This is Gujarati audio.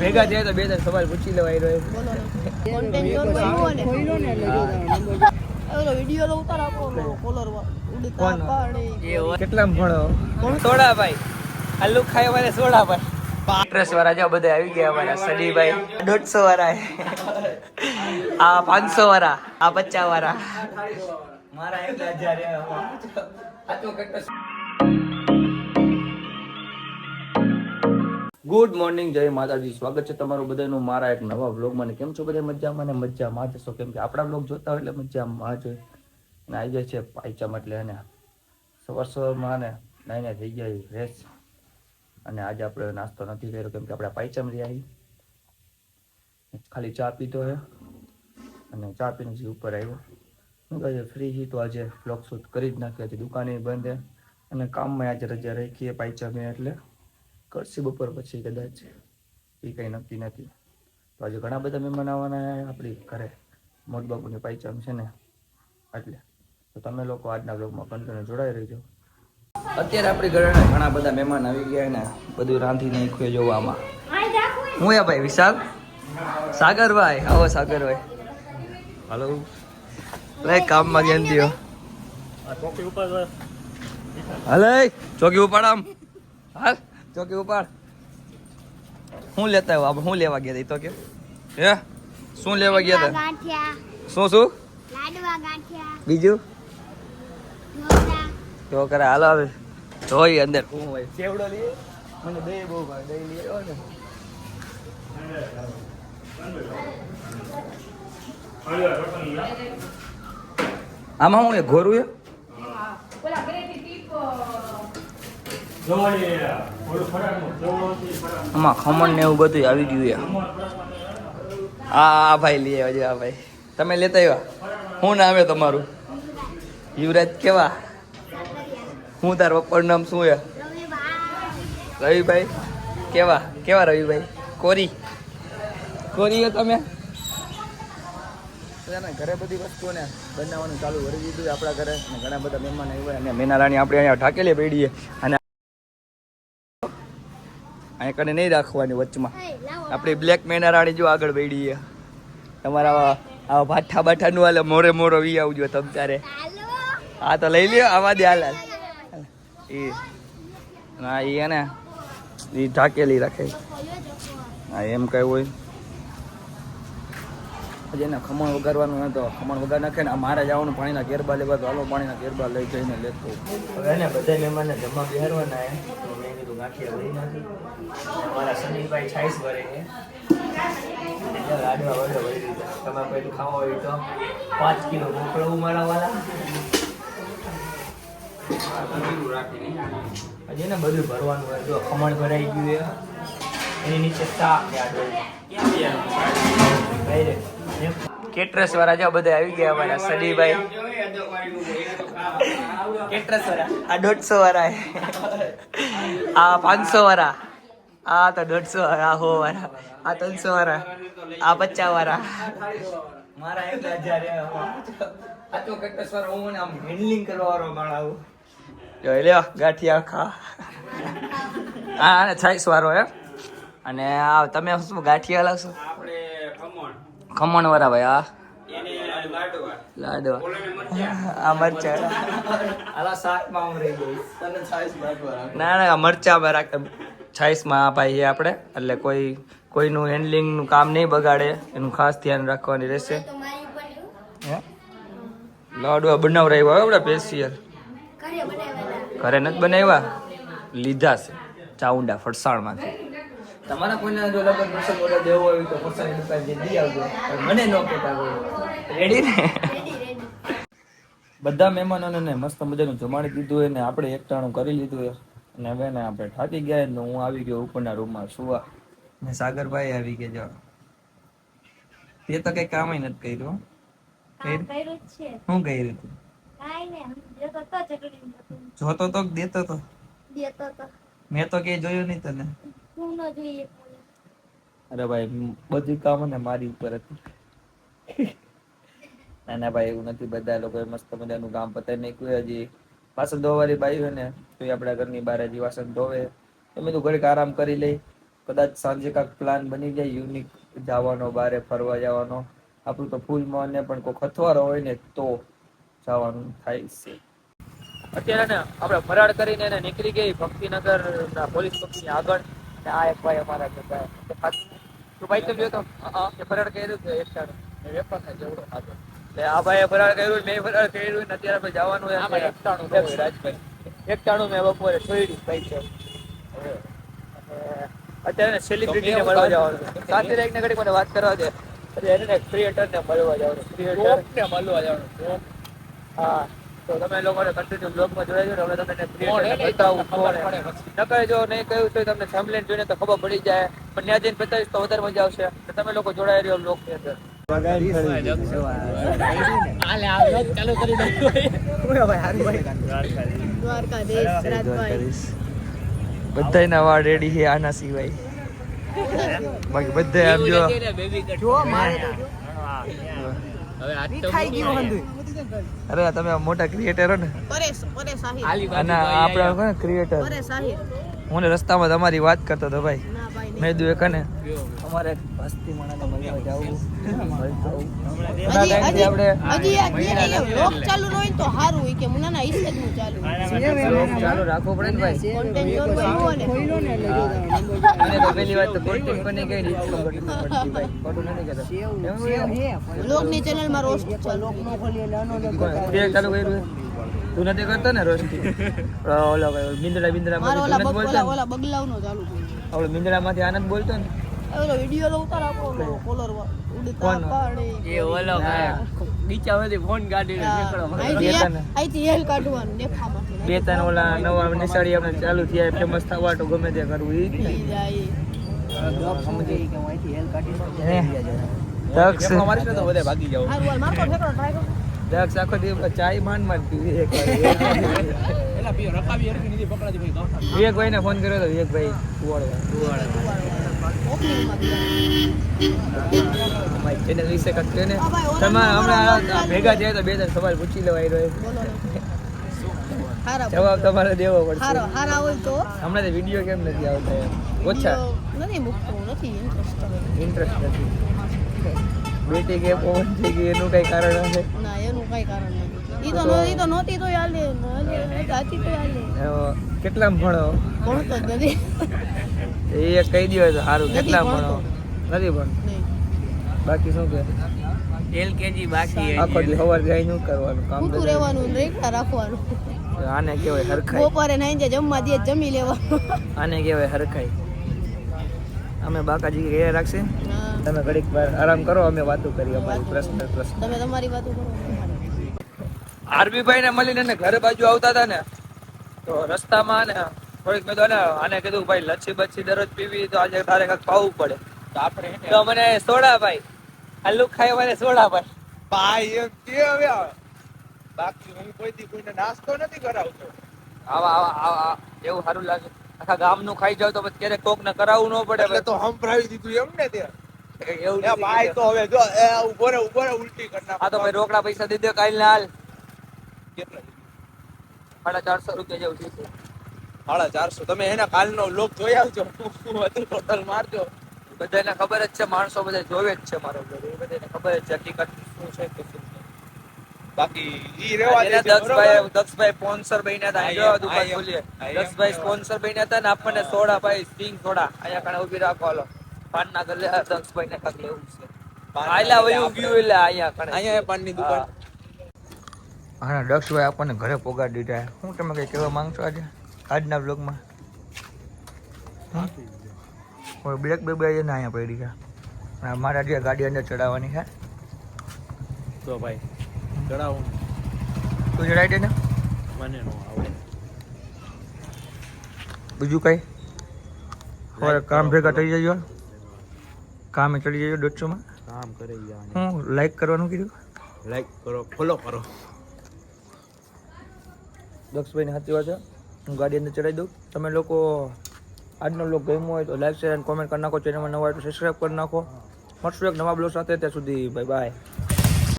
ભેગા થયા તો બે ત્રણ સવાલ પૂછી લેવાય રહ્યો. કેટલા ભણો સોડા ભાઈ આલુ ખાય મારે સોડા ભાઈ. એક્ટ્રેસ વાળા જો બધા આવી ગયા અમારા સનીભાઈ 150 વાળા આ 500 વાળા આ 50 વાળા મારા 1000 આ તો ગુડ મોર્નિંગ, જય માતાજી. સ્વાગત છે તમારું બધાનું મારા એક નવા વ્લોગમાં. ને કેમ છો બધા? મજામાં ને મજામાં જશો, કેમ કે આપણા વ્લોગ જોતા હોય એટલે મજામાં જ હોય. અને આવી જાય છે પાયચામ એટલે એને સવારમાં ને નાઈને થઈ જાય ફ્રેશ. અને આજે આપણે નાસ્તો નથી કર્યો કેમ કે આપણે પાયચામ રહ્યા ખાલી ચા પીતો હે અને ચા પીને જે ઉપર આવ્યો હું કહે ફ્રી હી તો આજે વ્લોગ શૂટ કરી જ નાખ્યો. આજે દુકાને બંધ હે અને કામમાં આજે રજા રાખીએ પાયચામે એટલે કરશી બપોર પછી કદાચ, એ કંઈ નક્કી નથી. તો આજે ઘણા બધા મહેમાન આવવાના આપણી ઘરે, મોટબાપુની પાયચામ છે ને એટલે. તો તમે લોકો આજના બ્લોગમાં કન્ટિન્યુ જોડાઈ રહીજો. અત્યારે આપણી ઘરે ઘણા બધા મહેમાન આવી ગયા ને બધું રાંધી નાખ્યું જોવામાં. હું એ ભાઈ વિશાલ સાગરભાઈ, આવો સાગરભાઈ. હાલો લે કામમાં કેમ થયો? હાલે ચોકી ઉપાડ, આમ હાલ ચોકી ઉપાડ. શું લેતા આવ્યો? આપણે શું લેવા ગયા તો કે હે શું લેવા ગયા હતા? શું શું બીજું તો કરે? હાલો આવે જોઈ અંદર શું હોય. સેવડો લઈએ, મને દહીં બહુ ભાવે, દહીં લઈ આવ્યો ને. આમાં હું એ ઘોરું એ આમાં ખમણ ને એવું બધું આવી ગયું. આ ભાઈ લઈ આવ્યા. આ ભાઈ તમે લેતા આવ્યા? શું નામ છે તમારું? યુવરાજ. કેવા? હું તાર પપ્પાનું નામ શું છે? રવિભાઈ. કેવા કેવા રવિભાઈ? કોરી કોરી તમે ઘરે બધી વસ્તુઓ ને બનાવવાનું ચાલુ કરી દીધું આપણા ઘરે. અને ઘણા બધા મહેમાન આવ્યા અને મેનારાણી આપણે અહીંયા ઢાકેલી પડીએ અને અહીંયા કને નહીં રાખવાની વચમાં. આપણી બ્લેક મેનારાણી જો આગળ પડી. તમારા આવા ભાઠા બાઠાનું હાલે મોરે મોરો વી આવજો તમ તારે. હા તો લઈ લ્યો, આવા દે હાલ. એ ના એ ને એ ઢાકેલી રાખે. હા એમ કઈ હોય. હજી એને ખમણ વગાડવાનું નતો, ખમણ વગાડ નાખે ને મારે જવાનું પાણીના ગેરબા લેવા. તો હાલો પાણીના ગેરબા લઈ જઈને લેતો. હવે એને બધા મહેમાનને જમવા બિહારવાના હે તો મેં કીધું ગાંઠિયા ભરી નાખી. અમારા સનીભાઈ 26 વરે છે એટલે લાડવા વડે ભરી દીધા. તમે પેલું ખાવા હોય તો 5 કિલો મોકલવું મારા વાળા. હજી એને બધું ભરવાનું હોય. જો ખમણ ભરાઈ ગયું છે, એની નીચે શાક કેટરસ વાળા જો બધા આવી ગયા. અમારા સનીભાઈ કેટરસ વાળા આ 150 વાળા, આ 500 વાળા, આ તો 150 વાળા, 100 વાળા, આ 300 વાળા, આ 50 વાળા, મારા 1000. આ તો કેટરસ વાળા હું આમ હેન્ડલિંગ કરવા વાળો માળ આવું. જો લ્યો ગાંઠિયા ખા. હા 26 વાળો હે. અને આ તમે શું ગાંઠિયા લાવશો? ખમણ વાળા ભાઈ. આ લાડવા, આ મરચા. આલા શાકમાં હું રહી ગઈ. ના ના મરચામાં રાખ 26 માં ભાઈ છે આપણે, એટલે કોઈનું હેન્ડલિંગનું કામ નહીં બગાડે એનું ખાસ ધ્યાન રાખવાની રહેશે. લાડવા બનાવરાવ્યા હોય આપણે સ્પેશિયલ. ઘરે નથી બનાવ્યા, લીધા છે ચાઉંડા ફરસાણમાંથી. તમારા કોઈને જો લગન પ્રસંગ ઓર્ડર દેવો હોય તો ફરસાણની દુકાન જે દઈ આવજો, મને ન કહેતા હોય. રેડી ને? બધા મહેમાનોને મસ્ત મજાનું જમાડી દીધું હોય ને આપણે એકટાણું કરી લીધું હોય. અને હવે ને આપણે થાકી ગયા ને હું આવી ગયો ઉપરના રૂમમાં સુવા. ને સાગરભાઈ આવી ગયા. જો તે તો કઈ કામ નથી કર્યું. શું કર્યું તું? જોતો તો દેતો તો મેં તો કઈ જોયું નહીં તને. અરે ભાઈ બધું કામ ને મારી ઉપર હતું. ના ભાઈ એવું નથી. બધા લોકોએ મસ્ત મજાનું કામ પતાવી નાખ્યું. હજી વાસણ ધોવાળી બાઈ હોય ને તો આપણા ઘરની બહાર હજી વાસણ ધોવે. તો મેં તો ઘડીક આરામ કરી લઈ. કદાચ સાંજે કાંઈક પ્લાન બની જાય યુનિક જવાનો, બારે ફરવા જવાનો. આપણું તો ફૂલ મોન ને પણ કોઈ ખથવારો હોય ને તો જવાનું થાય છે. અત્યારે ને આપણે ફરાળ કરીને એને નીકળી ગઈ ભક્તિનગર પોલીસ ચોકીની આગળ. આ એક ભાઈ અમારા જતા તો ભાઈ તો જોયો તો ફરાળ કર્યું છે એક ટાણું વેપાર થાય જેવડો ખાતો. એટલે આ ભાઈએ ફરાળ કર્યું, મેં ફરાળ કર્યું ને અત્યારે આપણે જવાનું એક ટાણું રાજભાઈ એક ટાણું મેં બપોરે છોડ્યું ભાઈ છે. અત્યારે સેલિબ્રિટીને મળવા જવાનું સાથે રહીને ઘડી મને વાત કરવા દે. એને ક્રિએટરને મળવા જવાનું, ક્રિએટરને મળવા જવાનું. હા તો તમે લોકોને કન્ટિન્યુ બ્લોગમાં જોડાઈ જાઓ. હવે તમને ક્રિએટર બતાવું કોણ નકર જો નહીં કહ્યું તો તમને થંબનેલ જોઈને તો ખબર પડી જાય, પણ ત્યાં જઈને બતાવીશ તો વધારે મજા આવશે. તો તમે લોકો જોડાઈ રહ્યો બ્લોગની અંદર. બધાના વાળ રેડી છે આના સિવાય, બાકી બધા આમ જો અરે તમે મોટા ક્રિએટર હો ને, આપડા કોને ક્રિએટર. હું ને રસ્તામાં તમારી વાત કરતો હતો ભાઈ, મેં દુ એક ને અમારે હસ્તી માણાને મળવા જાવું. ચાલુ રાખવું પડે ને ભાઈ. પેલી વાત તો કોન્ટેન્ટ કોને કઈ નહીં ખબર નથી પડતી ભાઈ, ખોટું નથી કહેતો. લોકની ચેનલમાં રોસ્ટ ચાલુ કર્યું તું નથી કરતો ને રોસ્ટી? ઓલા ભાઈ બિંદડા ઓલા બગલાવનો ચાલુ કર્યું. આપણે બિંદડામાંથી આનંદ બોલતો ને ઓલો વિડિયો લો ઉતાર આપણો કોલર ઉડતા પાડે એ ઓલો નીચામાંથી ફોન કાઢીને નીકળો. આઈથી હેલ કાઢવાનું દેખામાં બે ત્રણ ઓલા નવા નિશાળી આપણે ચાલુ થયા ફેમસ થવા તો ગમે તે કરવું ઈ સમજી કે આઈથી હેલ કાઢીને દક્ષ અમારી સાથે બધે ભાગી જાવ. હાર બોલ મારતો ઠેકડો ટ્રાય કર. દક્ષ આખો દિવસ ચાય માંડ પીવી એક વાર. એલા પીઓ રકાવી હરકી નથી પકડાતી ભાઈ ગામમાં. વિવેકભાઈને ફોન કર્યો તો વિવેકભાઈ કુવાડવા ઓપનિંગમાં ભાઈ ચેનલ વિશે કટ કે ને તમે હમણાં ભેગા થયા તો બે ત્રણ સવાલ પૂછી લેવાય રહ્યો. જવાબ તમારે દેવો પડશે. હારા હોય તો હમણાં તો વિડીયો કેમ નથી આવતા? ઓછા નથી મૂકતો, નથી ઇન્ટરેસ્ટ નથી. બેટી કે ફોન થઈ ગઈ એનું કઈ કારણ હશે? ના એનું કઈ કારણ નથી. ઈ તો નહોતી તો હાલે, હતી તો હાલે. કેટલામ ભણો? ભણતો જ નથી. એ કહી દો તો સારું. કેટલામ ભણો? નથી ભણતો. બાકી શું કે એલકેજી બાકી આખો દી સવાર જાય શું કરવાનું? કામ પૂતું રહેવાનું, રેખા રાખવાનું. આને કહેવાય હરખાઈ. બપોરે નાઈ જમવા દે જમી લેવાનું. આને કહેવાય હરખાઈ. અમે બાકાજી ઘરે રાખશે, તમે ઘડીક વાર આરામ કરો, અમે વાતો કરીએ અમારી પ્રશ્ન. તમે તમારી વાતો કરો. આરબીભાઈ ને મળીને ઘરે બાજુ આવતા હતા ને તો રસ્તામાં ને થોડીક મેં તો આને કીધું ભાઈ લચ્છી બચ્છી દરરોજ પીવી તો આજે તારે કાંઈક ખાવું પડે તો આપણે તો મને સોડા ભાઈ આલુ ખાઈ મને સોડા ભાઈ એમ કે હવે બાકી હું કોઈથી કોઈને નાસ્તો નથી કરાવતો. આવા એવું સારું લાગે. આખા ગામનું ખાઈ જાવ તો પછી ક્યારેક કોક ને કરાવવું ન પડે એટલે તો હંભરાવી દીધું એમ ને તે એવું ભાઈ. તો હવે જો ઉભો રે ઉલટી કરી નાખ. આ તો ભાઈ રોકડા પૈસા દઈ દે કાલ ને હાલ. કેટલા? 450 રૂપિયા જેવું થયું છે. 450. તમે એના કાલનો લોક જોઈ આવજો, ટોટલ મારજો. બધાને ખબર જ છે, માણસો બધા જોવે જ છે મારો બ્લોગ. એ બધાને ખબર જ છે હકીકત શું છે કે શું છે. બાકી ઈ રેવા દે. દક્ષભાઈ સ્પોન્સર બન્યા હતા. જો દુકાન ખોલીએ. દક્ષભાઈ સ્પોન્સર બન્યા હતા ને આપણને સોડા ભાઈ સ્ટિંગ સોડા અહીંયા કણે ઊભી રાખો. હાલો પાનના ગલે દક્ષભાઈ ને કાક લેવું છે. આયલા વયું ગયું એટલે અહીંયા કણે અહીંયા પાનની દુકાન. હા દક્ષભાઈ આપણને ઘરે પોગાડી દીધા. હું તમે કઈ કહેવા માંગશો આજે આજના બ્લોગમાં? બ્રેક બે ને અહીંયા પડી ગયા. મારા જે ગાડી અંદર ચડાવવાની છે તો ભાઈ ચડાવું. તું ચડાવી દે ને, મને નો આવડે. બીજું કઈ કામ ભેગા થઈ જજો, કામે ચડી જજો. 150 માં કામ કરી જવાનું. હું લાઈક કરવાનું કીધું. લાઈક કરો, ફોલો કરો. દક્ષભાઈને સાચી વાત છે. હું ગાડી અંદર ચડાવી દઉં. તમે લોકો આજનો બ્લોગ ગમ્યો હોય તો લાઈક શેર અને કોમેન્ટ કરી નાખો. ચેનલમાં નવા હોય તો સબસ્ક્રાઈબ કરી નાખો. મળશું એક નવા બ્લોગ સાથે. ત્યાં સુધી બાય બાય.